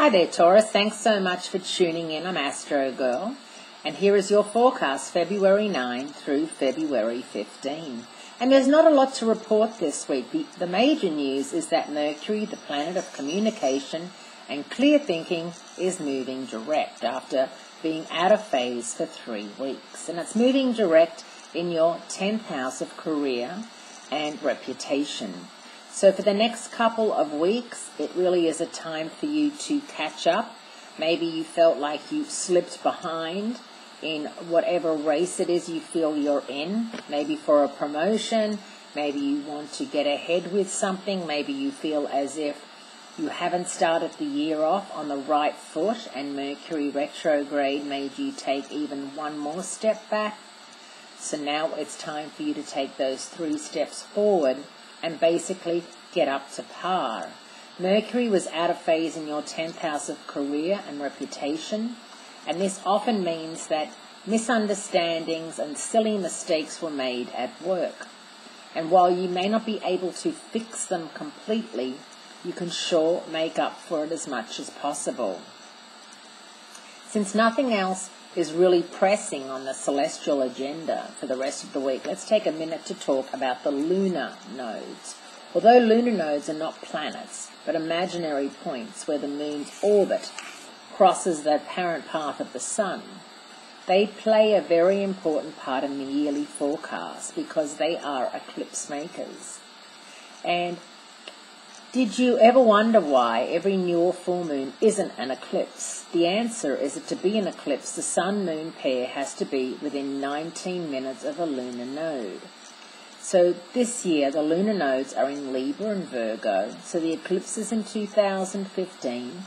Hi there, Taurus. Thanks so much for tuning in. I'm Astrogirl, and here is your forecast, February 9 through February 15. And there's not a lot to report this week. The major news is that Mercury, the planet of communication and clear thinking, is moving direct after being out of phase for 3 weeks. And it's moving direct in your 10th house of career and reputation. So for the next couple of weeks, it really is a time for you to catch up. Maybe you felt like you slipped behind in whatever race it is you feel you're in. Maybe for a promotion, maybe you want to get ahead with something. Maybe you feel as if you haven't started the year off on the right foot and Mercury retrograde made you take even one more step back. So now it's time for you to take those 3 steps forward and basically get up to par. Mercury was out of phase in your 10th house of career and reputation, and this often means that misunderstandings and silly mistakes were made at work. And while you may not be able to fix them completely, you can sure make up for it as much as possible. Since nothing else is really pressing on the celestial agenda for the rest of the week, let's take a minute to talk about the lunar nodes. Although lunar nodes are not planets, but imaginary points where the moon's orbit crosses the apparent path of the sun, they play a very important part in the yearly forecast because they are eclipse makers. And did you ever wonder why every new or full moon isn't an eclipse? The answer is that to be an eclipse, the sun-moon pair has to be within 19 minutes of a lunar node. So this year, the lunar nodes are in Libra and Virgo, so the eclipses in 2015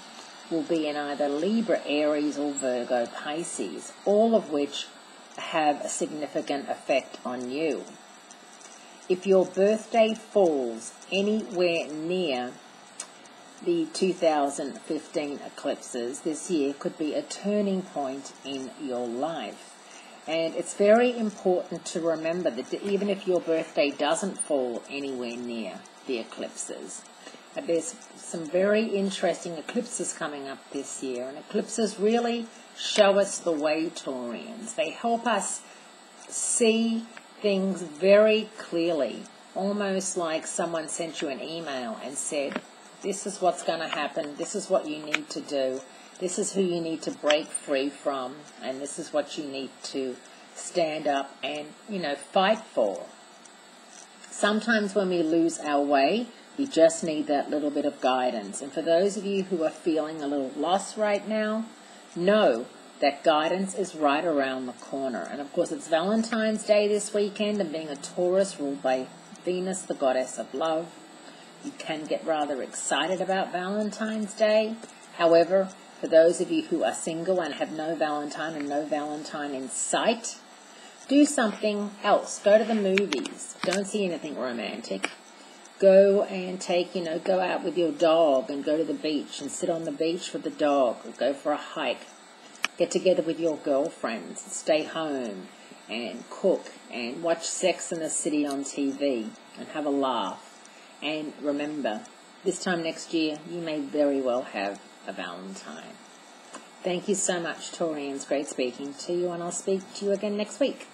will be in either Libra, Aries, or Virgo, Pisces, all of which have a significant effect on you. If your birthday falls anywhere near the 2015 eclipses, this year could be a turning point in your life. And it's very important to remember that even if your birthday doesn't fall anywhere near the eclipses, there's some very interesting eclipses coming up this year. And eclipses really show us the way, Taurians. They help us see things very clearly, almost like someone sent you an email and said, this is what's going to happen, this is what you need to do, this is who you need to break free from, and this is what you need to stand up and, fight for. Sometimes when we lose our way, we just need that little bit of guidance. And for those of you who are feeling a little lost right now, know that guidance is right around the corner. And of course, it's Valentine's Day this weekend, and being a Taurus ruled by Venus, the goddess of love, you can get rather excited about Valentine's Day. However, for those of you who are single and have no Valentine and no Valentine in sight, do something else. Go to the movies. Don't see anything romantic. Go and go out with your dog and go to the beach and sit on the beach with the dog, or go for a hike. Get together with your girlfriends, stay home and cook and watch Sex and the City on TV and have a laugh. And remember, this time next year, you may very well have a Valentine. Thank you so much, Taurians. Great speaking to you, and I'll speak to you again next week.